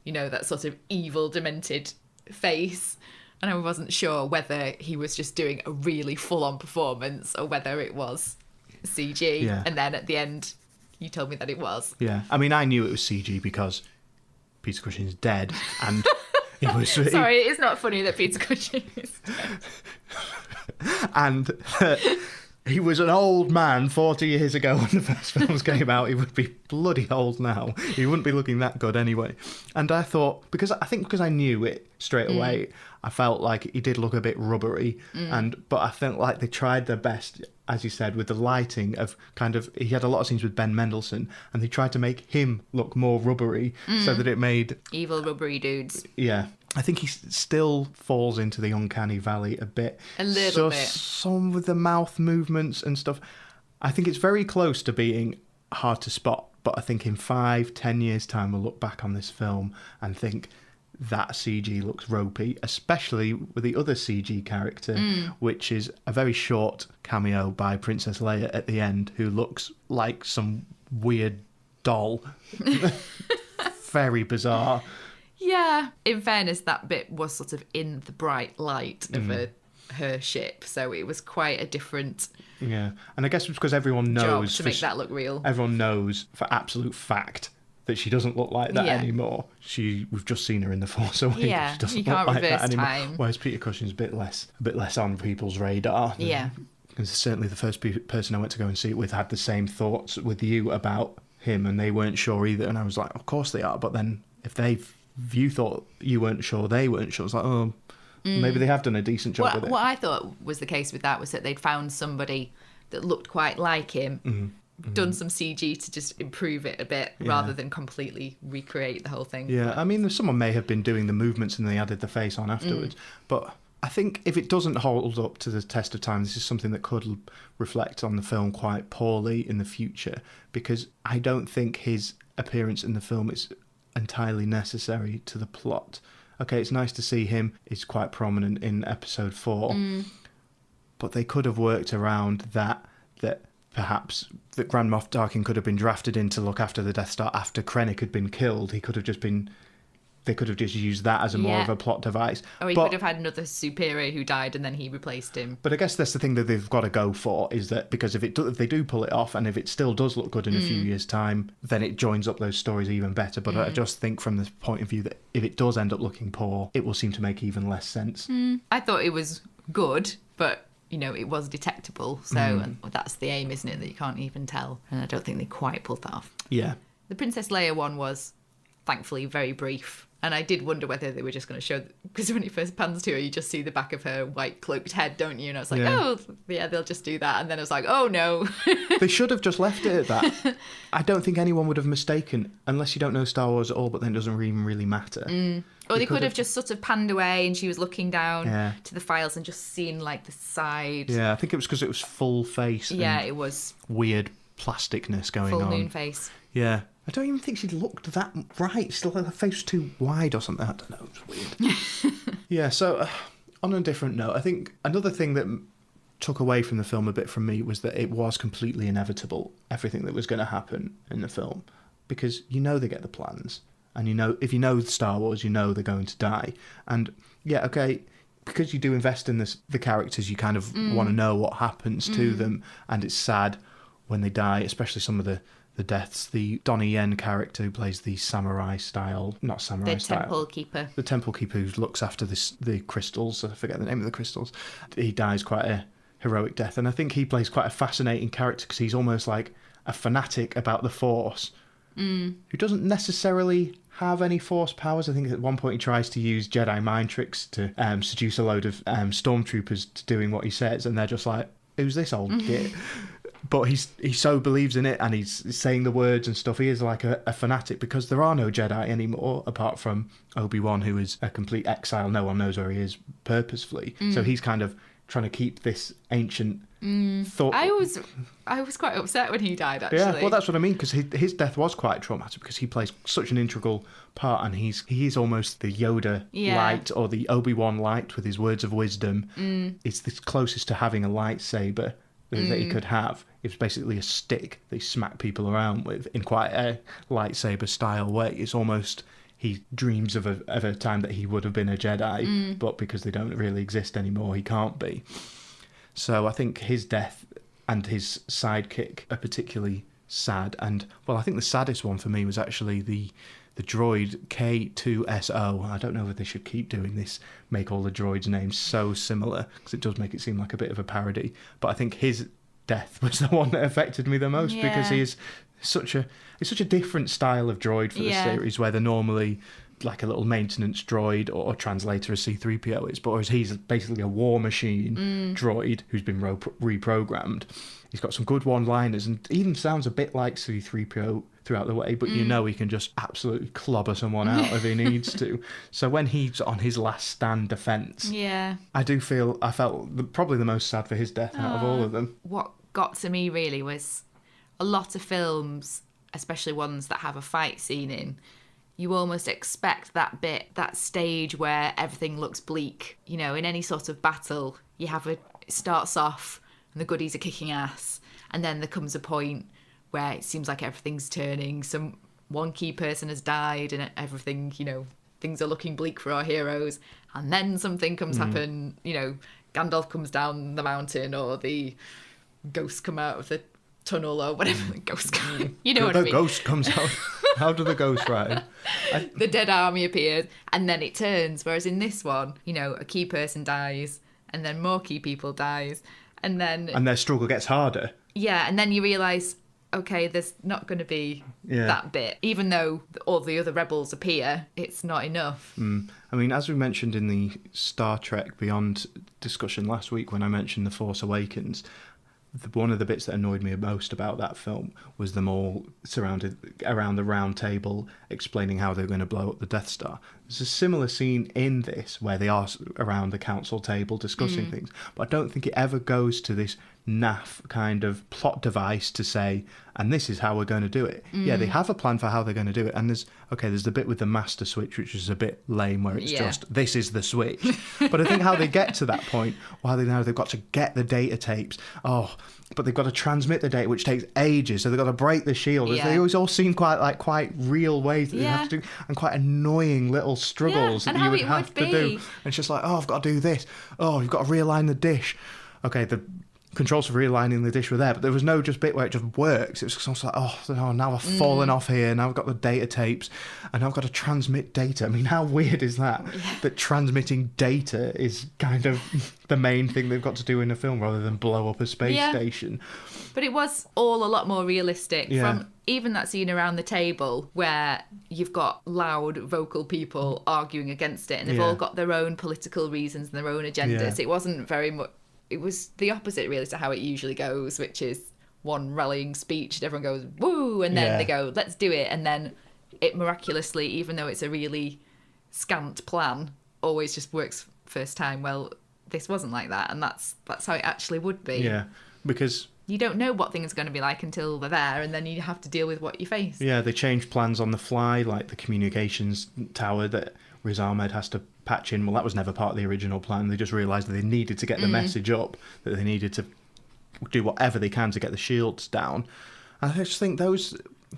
you know, that sort of evil, demented face. And I wasn't sure whether he was just doing a really full-on performance or whether it was CG. Yeah. And then at the end, you told me that it was. Yeah, I mean, I knew it was CG because Peter Cushing's dead, and it was... Sorry, it's not funny that Peter Cushing is dead. And he was an old man 40 years ago when the first films came out. He would be bloody old now. He wouldn't be looking that good anyway. And I thought, because I knew it straight away, I felt like he did look a bit rubbery. But I felt like they tried their best, as you said, with the lighting of he had a lot of scenes with Ben Mendelsohn, and they tried to make him look more rubbery so that it made... Evil rubbery dudes. Yeah. I think he still falls into the uncanny valley a bit. A little bit. Some with the mouth movements and stuff. I think it's very close to being hard to spot, but I think in 5-10 years' time we'll look back on this film and think that CG looks ropey, especially with the other CG character, which is a very short cameo by Princess Leia at the end, who looks like some weird doll. Very bizarre. Yeah. In fairness, that bit was sort of in the bright light of her ship, so it was quite a different... Yeah, and I guess it's because everyone knows... job to make that look real. Everyone knows for absolute fact that she doesn't look like that anymore. We've just seen her in The Force Awakens. Yeah, she doesn't you can't look like reverse that anymore. time. Whereas Peter Cushing's a bit less on people's radar. Yeah. Because certainly the first person I went to go and see it with had the same thoughts with you about him, and they weren't sure either. And I was like, of course they are. But then if they've you thought you weren't sure, they weren't sure. It's like, oh, maybe they have done a decent job with it. What I thought was the case with that was that they'd found somebody that looked quite like him, done some CG to just improve it a bit rather than completely recreate the whole thing. Yeah, I mean, someone may have been doing the movements and they added the face on afterwards. But I think if it doesn't hold up to the test of time, this is something that could reflect on the film quite poorly in the future, because I don't think his appearance in the film is entirely necessary to the plot. Okay, it's nice to see him. He's quite prominent in episode 4. But they could have worked around that perhaps that Grand Moff Tarkin could have been drafted in to look after the Death Star after Krennic had been killed. They could have just used that as more of a plot device. Or he could have had another superior who died and then he replaced him. But I guess that's the thing that they've got to go for, is that because if they do pull it off and if it still does look good in a few years' time, then it joins up those stories even better. But I just think from the point of view that if it does end up looking poor, it will seem to make even less sense. I thought it was good, but it was detectable. So and that's the aim, isn't it? That you can't even tell. And I don't think they quite pulled that off. Yeah. The Princess Leia one was thankfully very brief. And I did wonder whether they were just going to show, because when he first pans to her, you just see the back of her white cloaked head, don't you? And I was like, they'll just do that. And then I was like, oh no. They should have just left it at that. I don't think anyone would have mistaken, unless you don't know Star Wars at all, but then it doesn't even really matter. Or they could have just sort of panned away and she was looking down to the files and just seen like the side. Yeah, I think it was because it was full face. Yeah, it was. Weird plasticness going on. Full moon face. Yeah. I don't even think she looked that right. Still, her face was too wide or something. I don't know. It was weird. Yeah, so on a different note, I think another thing that took away from the film a bit from me was that it was completely inevitable, everything that was going to happen in the film. Because they get the plans. And if you know Star Wars, they're going to die. And yeah, okay, because you do invest in the characters, you kind of want to know what happens to them. And it's sad when they die, especially some of the deaths. The Donnie Yen character who plays the samurai style, not samurai style. The temple keeper. The temple keeper who looks after the crystals. I forget the name of the crystals. He dies quite a heroic death. And I think he plays quite a fascinating character because he's almost like a fanatic about the Force who doesn't necessarily have any Force powers. I think at one point he tries to use Jedi mind tricks to seduce a load of stormtroopers to doing what he says. And they're just like, who's this old git? But he so believes in it and he's saying the words and stuff. He is like a fanatic because there are no Jedi anymore apart from Obi-Wan, who is a complete exile. No one knows where he is purposefully. So he's kind of trying to keep this ancient thought. I was quite upset when he died, actually. Yeah, well, that's what I mean, because his death was quite traumatic because he plays such an integral part and he is almost the Yoda light or the Obi-Wan light with his words of wisdom. It's the closest to having a lightsaber that he could have. It's basically a stick they smack people around with in quite a lightsaber style way. It's almost he dreams of a time that he would have been a Jedi, but because they don't really exist anymore, he can't be. So I think his death and his sidekick are particularly sad. And well, I think the saddest one for me was actually the droid K2SO. I don't know if they should keep doing this, make all the droids' names so similar, because it does make it seem like a bit of a parody. But I think his death was the one that affected me the most because he is such a different style of droid for the series, where they're normally like a little maintenance droid or translator as C-3PO is, but whereas he's basically a war machine droid who's been reprogrammed. He's got some good one-liners and even sounds a bit like C-3PO throughout the way, but he can just absolutely clobber someone out if he needs to. So when he's on his last stand defence, I felt probably the most sad for his death out of all of them. What got to me really was a lot of films, especially ones that have a fight scene in, you almost expect that stage where everything looks bleak. In any sort of battle, it starts off and the goodies are kicking ass, and then there comes a point where it seems like everything's turning. One key person has died and everything, things are looking bleak for our heroes. And then something comes happen, Gandalf comes down the mountain or the ghosts come out of the tunnel or whatever the ghosts come. What I mean? The ghost comes out. How do the ghosts ride? The dead army appears and then it turns. Whereas in this one, a key person dies and then more key people dies. And their struggle gets harder. Yeah, and then you realise okay, there's not going to be that bit. Even though all the other rebels appear, it's not enough. I mean, as we mentioned in the Star Trek Beyond discussion last week when I mentioned The Force Awakens, one of the bits that annoyed me most about that film was them all surrounded around the round table explaining how they're going to blow up the Death Star. There's a similar scene in this where they are around the council table discussing things, but I don't think it ever goes to this naff kind of plot device to say, and this is how we're going to do it. Yeah, they have a plan for how they're going to do it, and there's the bit with the master switch, which is a bit lame, where it's just, this is the switch. But I think how they get to that point, they've got to get the data tapes, but they've got to transmit the data, which takes ages, so they've got to break the shield. They always all seem quite real ways that they have to do, and quite annoying little struggles that you would have to do. And it's just like, I've got to do this. You've got to realign the dish. Okay, the controls for realigning the dish were there, but there was no just bit where it just works. It was just like, now I've fallen off here, now I've got the data tapes, and I've got to transmit data. I mean, how weird is that? That transmitting data is kind of the main thing they've got to do in a film rather than blow up a space station. But it was all a lot more realistic from even that scene around the table where you've got loud vocal people arguing against it, and they've all got their own political reasons and their own agendas. It wasn't very much. It was the opposite, really, to how it usually goes, which is one rallying speech and everyone goes, woo, and then they go, let's do it. And then it miraculously, even though it's a really scant plan, always just works first time. Well, this wasn't like that, and that's how it actually would be. Yeah, because you don't know what things are going to be like until they're there, and then you have to deal with what you face. Yeah, they change plans on the fly, like the communications tower that Riz Ahmed has to patch in. Well, that was never part of the original plan. They just realised that they needed to get the message up, that they needed to do whatever they can to get the shields down. And I just think those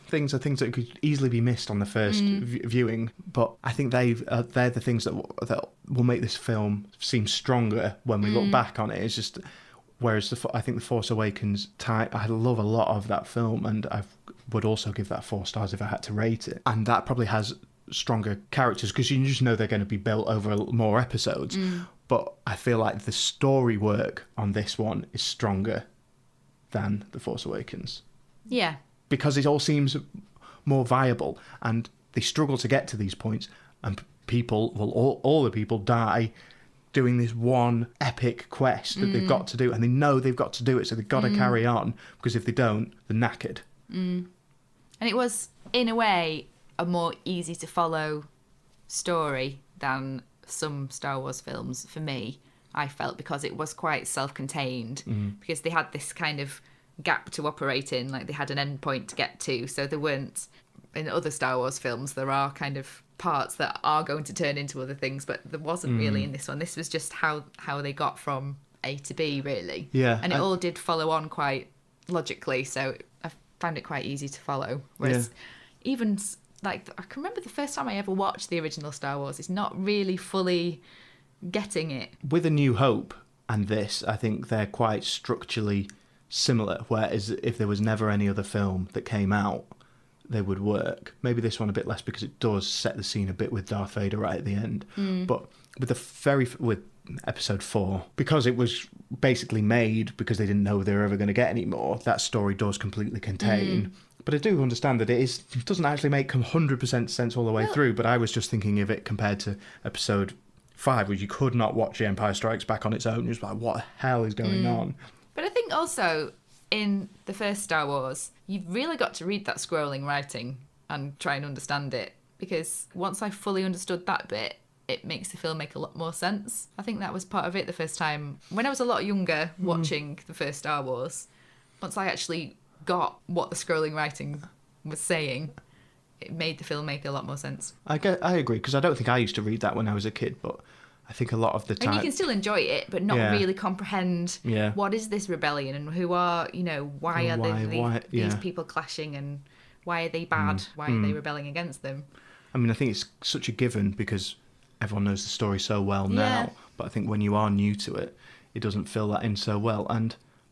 things are things that could easily be missed on the first viewing, but I think they're the things that will make this film seem stronger when we look back on it. It's just, whereas I think The Force Awakens, I love a lot of that film, and I would also give that 4 stars if I had to rate it. And that probably has stronger characters because you just know they're going to be built over more episodes. But I feel like the story work on this one is stronger than The Force Awakens. Yeah. Because it all seems more viable, and they struggle to get to these points, and all the people die doing this one epic quest that they've got to do, and they know they've got to do it, so they've got to carry on, because if they don't, they're knackered. And it was, in a way, a more easy to follow story than some Star Wars films for me, I felt, because it was quite self-contained, because they had this kind of gap to operate in, like they had an end point to get to, so there weren't, in other Star Wars films there are kind of parts that are going to turn into other things, but there wasn't really in this one. This was just how they got from A to B, really. And it all did follow on quite logically, so I found it quite easy to follow, whereas even like, I can remember the first time I ever watched the original Star Wars, it's not really fully getting it. With A New Hope and this, I think they're quite structurally similar, whereas if there was never any other film that came out, they would work. Maybe this one a bit less, because it does set the scene a bit with Darth Vader right at the end. But with episode 4, because it was basically made because they didn't know they were ever going to get any more, that story does completely contain. But I do understand that it doesn't actually make 100% sense all the way through, but I was just thinking of it compared to episode 5, where you could not watch The Empire Strikes Back on its own. You're just like, what the hell is going on? But I think also, in the first Star Wars, you've really got to read that scrolling writing and try and understand it, because once I fully understood that bit, it makes the film make a lot more sense. I think that was part of it the first time. When I was a lot younger watching the first Star Wars, once I actually got what the scrolling writing was saying, it made the film make a lot more sense. I agree, because I don't think I used to read that when I was a kid, but I think a lot of the time... And you can still enjoy it, but not really comprehend what is this rebellion, and who are, why are these people clashing, and why are they bad? Why are they rebelling against them? I mean, I think it's such a given because everyone knows the story so well now, but I think when you are new to it, it doesn't fill that in so well.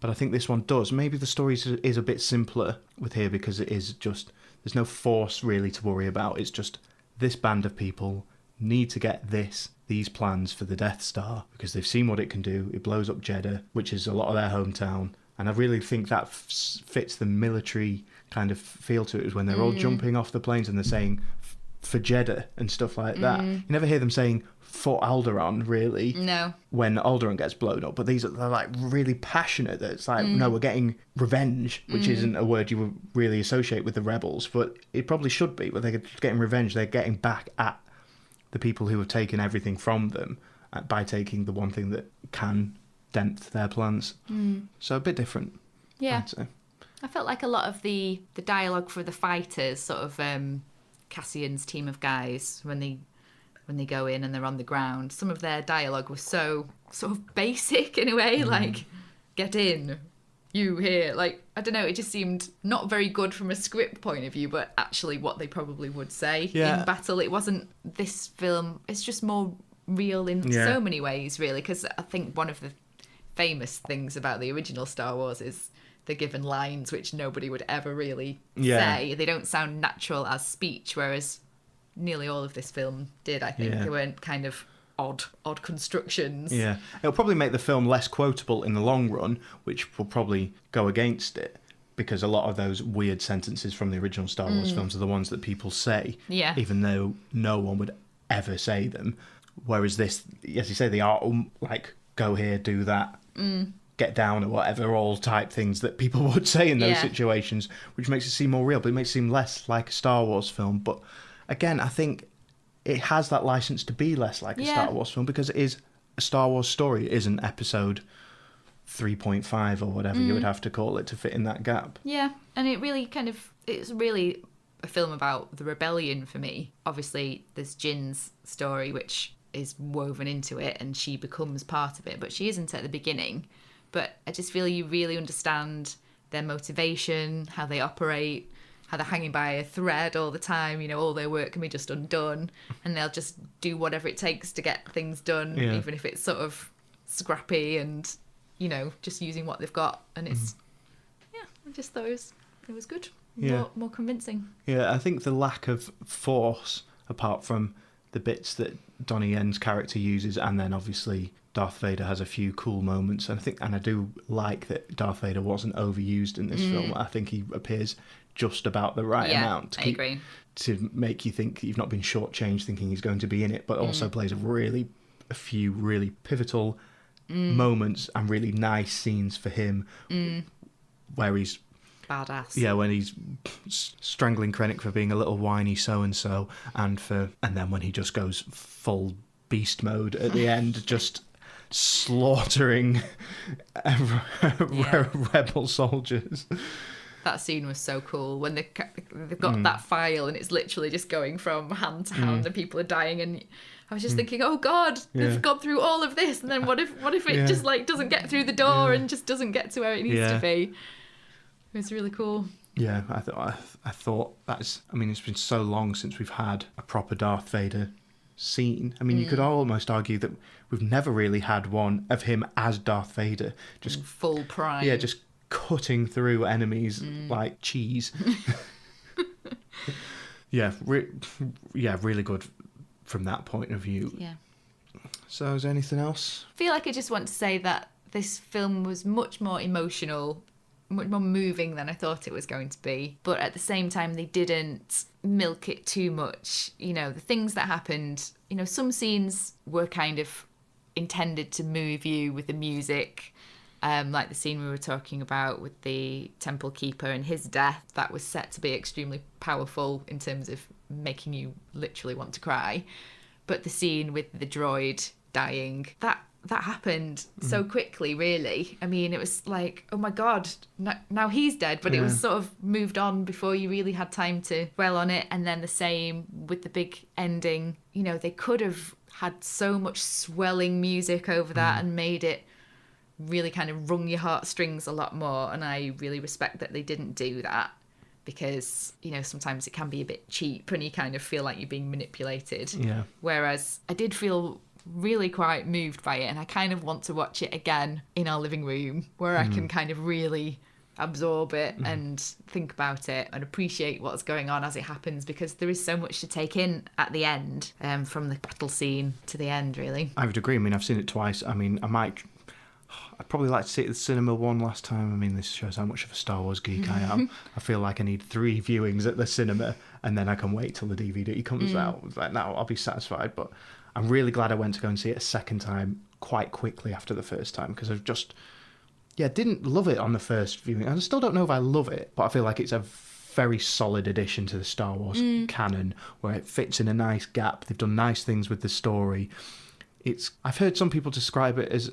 But I think this one does. Maybe the story is a bit simpler with here, because it is just, there's no force really to worry about. It's just this band of people need to get these plans for the Death Star, because they've seen what it can do. It blows up Jeddah, which is a lot of their hometown, And I really think that fits the military kind of feel to it, is when they're all jumping off the planes and they're saying for Jeddah and stuff like that. You never hear them saying for Alderaan, really. No. When Alderaan gets blown up. But they're like really passionate. It's like, no, we're getting revenge, which isn't a word you would really associate with the rebels, but it probably should be. But they're getting revenge. They're getting back at the people who have taken everything from them by taking the one thing that can dent their plans. So a bit different. Yeah. I'd say. I felt like a lot of the dialogue for the fighters, sort of Cassian's team of guys, when they go in and they're on the ground, some of their dialogue was so sort of basic in a way, like, get in, you here. Like, I don't know, it just seemed not very good from a script point of view, but actually what they probably would say in battle. It wasn't this film, it's just more real in so many ways, really, because I think one of the famous things about the original Star Wars is they're given lines which nobody would ever really say. They don't sound natural as speech, whereas nearly all of this film did, I think. They weren't kind of odd constructions. Yeah. It'll probably make the film less quotable in the long run, which will probably go against it, because a lot of those weird sentences from the original Star Wars films are the ones that people say, even though no one would ever say them. Whereas this, as you say, they are like, go here, do that, get down or whatever, all type things that people would say in those situations, which makes it seem more real, but it makes it seem less like a Star Wars film. But again, I think it has that license to be less like a Star Wars film, because it is a Star Wars story. It isn't episode 3.5 or whatever you would have to call it to fit in that gap. Yeah, and it really it's really a film about the rebellion for me. Obviously, there's Jin's story, which is woven into it, and she becomes part of it, but she isn't at the beginning. But I just feel you really understand their motivation, how they operate, how they're hanging by a thread all the time. You know, all their work can be just undone, and they'll just do whatever it takes to get things done, even if it's sort of scrappy and, you know, just using what they've got. And it's, I just thought it was good. More convincing. Yeah, I think the lack of force, apart from the bits that Donnie Yen's character uses, and then obviously Darth Vader has a few cool moments. And I do like that Darth Vader wasn't overused in this film. I think he appears just about the right amount to make you think you've not been shortchanged thinking he's going to be in it, but also plays a few really pivotal moments and really nice scenes for him where he's badass. Yeah, when he's strangling Krennic for being a little whiny so-and-so, and then when he just goes full beast mode at the end, just slaughtering rebel soldiers. That scene was so cool when they've got that file and it's literally just going from hand to hand and people are dying, and I was just thinking, oh God, they've gone through all of this, and then what if it just like doesn't get through the door and just doesn't get to where it needs to be. It was really cool. Yeah, I thought that's. I mean, it's been so long since we've had a proper Darth Vader scene. I mean, you could almost argue that we've never really had one of him as Darth Vader, just full prime. Yeah, just cutting through enemies like cheese. Really good from that point of view. Yeah. So, is there anything else? I feel like I just want to say that this film was much more emotional, much more moving than I thought it was going to be. But at the same time, they didn't milk it too much. You know, the things that happened, you know, some scenes were kind of intended to move you with the music. Like the scene we were talking about with the Temple Keeper and his death, that was set to be extremely powerful in terms of making you literally want to cry. But the scene with the droid dying, that happened so quickly, really. I mean, it was like, oh my God, now he's dead. But it was sort of moved on before you really had time to dwell on it. And then the same with the big ending. You know, they could have had so much swelling music over that and made it really kind of wrung your heartstrings a lot more. And I really respect that they didn't do that, because, you know, sometimes it can be a bit cheap and you kind of feel like you're being manipulated. Yeah. Whereas I did feel really quite moved by it, and I kind of want to watch it again in our living room where I can kind of really absorb it and think about it and appreciate what's going on as it happens, because there is so much to take in at the end, from the battle scene to the end, really. I would agree. I mean, I've seen it twice. I mean, I probably like to see it at the cinema one last time. I mean, this shows how much of a Star Wars geek I am. I feel like I need 3 viewings at the cinema, and then I can wait till the DVD comes out. It's like, no, I'll be satisfied. But I'm really glad I went to go and see it a second time quite quickly after the first time, because I've just, didn't love it on the first viewing. I still don't know if I love it, but I feel like it's a very solid addition to the Star Wars canon, where it fits in a nice gap. They've done nice things with the story. I've heard some people describe it as,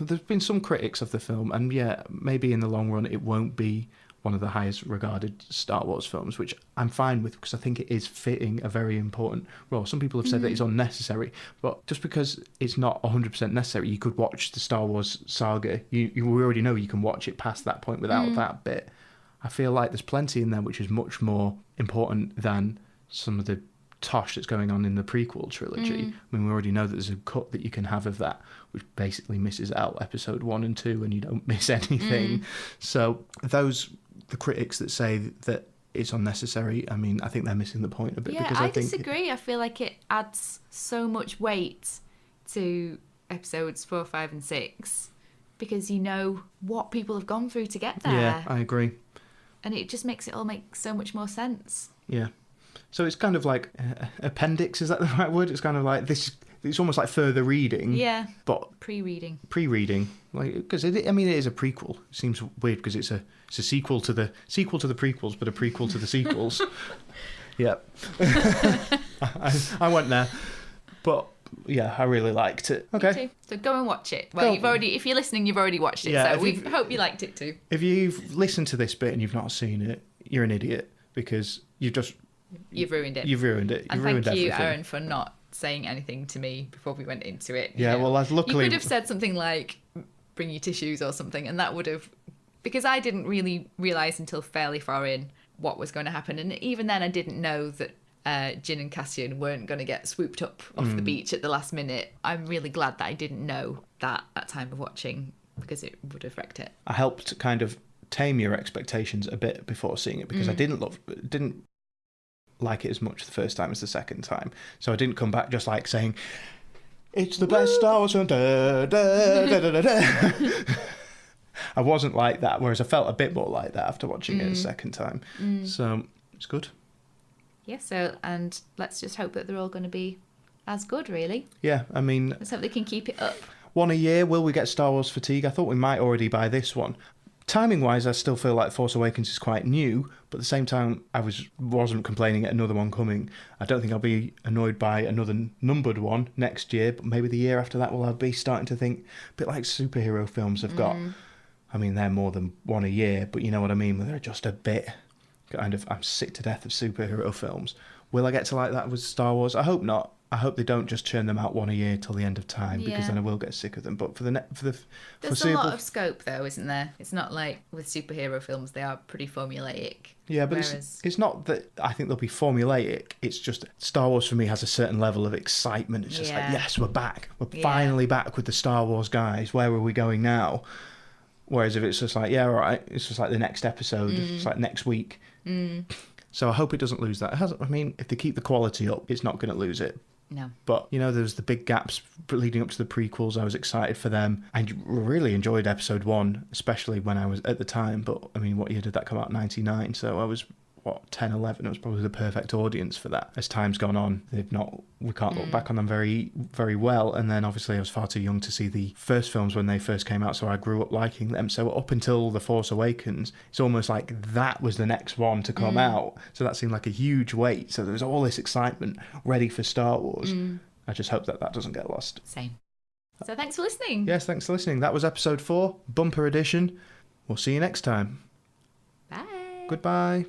there's been some critics of the film, and maybe in the long run it won't be one of the highest regarded Star Wars films, which I'm fine with, because I think it is fitting a very important role. Some people have said that it's unnecessary, but just because it's not 100% necessary, you could watch the Star Wars saga. You already know you can watch it past that point without that bit. I feel like there's plenty in there which is much more important than some of the tosh that's going on in the prequel trilogy. I mean, we already know that there's a cut that you can have of that, which basically misses out episode 1 and 2, and you don't miss anything. So the critics that say that it's unnecessary, I mean, I think they're missing the point a bit. Yeah, because I disagree. I feel like it adds so much weight to episodes 4, 5 and 6, because you know what people have gone through to get there. Yeah, I agree. And it just makes it all make so much more sense. Yeah. So it's kind of like appendix, is that the right word? It's kind of like this. It's almost like further reading. Yeah. But pre-reading. Like, because it is a prequel. It seems weird because it's a sequel to the prequels, but a prequel to the sequels. Yeah. I went there, but yeah, I really liked it. Okay. Me too. So go and watch it. Well, if you're listening, you've already watched it. Yeah, so we hope you liked it too. If you've listened to this bit and you've not seen it, you're an idiot, because you've ruined it. You've ruined it. And thank you, Arron, for not saying anything to me before we went into it. Yeah, well, luckily... You could have said something like, bring your tissues or something, and that would have... Because I didn't really realise until fairly far in what was going to happen, and even then I didn't know that Jin and Cassian weren't going to get swooped up off the beach at the last minute. I'm really glad that I didn't know that at time of watching, because it would have wrecked it. I helped kind of tame your expectations a bit before seeing it, because I didn't like it as much the first time as the second time. So I didn't come back just like saying, it's the best Star Wars film. Da, da, da, da, da, da. I wasn't like that, whereas I felt a bit more like that after watching it a second time. So it's good. Yeah, and let's just hope that they're all going to be as good, really. Yeah, I mean... Let's hope they can keep it up. One a year, will we get Star Wars fatigue? I thought we might already by this one. Timing-wise, I still feel like Force Awakens is quite new, but at the same time, I wasn't complaining at another one coming. I don't think I'll be annoyed by another numbered one next year, but maybe the year after that I'll be starting to think, a bit like superhero films have got. I mean, they're more than one a year, but you know what I mean? They're just a bit kind of, I'm sick to death of superhero films. Will I get to like that with Star Wars? I hope not. I hope they don't just churn them out one a year till the end of time, because then I will get sick of them. But there's a lot of scope, though, isn't there? It's not like with superhero films; they are pretty formulaic. Yeah, but it's not that I think they'll be formulaic. It's just Star Wars for me has a certain level of excitement. It's just like, yes, we're back. We're finally back with the Star Wars guys. Where are we going now? Whereas if it's just like, yeah, all right, it's just like the next episode. It's like next week. So I hope it doesn't lose that. I mean, if they keep the quality up, it's not going to lose it. No. But, you know, there's the big gaps leading up to the prequels. I was excited for them. I really enjoyed episode 1, especially when I was at the time. But, I mean, what year did that come out? 99. So I was, 10, 11? It was probably the perfect audience for that. As time's gone on, we can't look back on them very, very well. And then, obviously, I was far too young to see the first films when they first came out. So I grew up liking them. So up until The Force Awakens, it's almost like that was the next one to come out. So that seemed like a huge wait. So there was all this excitement ready for Star Wars. I just hope that doesn't get lost. Same. So thanks for listening. Yes, thanks for listening. That was episode 4, bumper edition. We'll see you next time. Bye. Goodbye.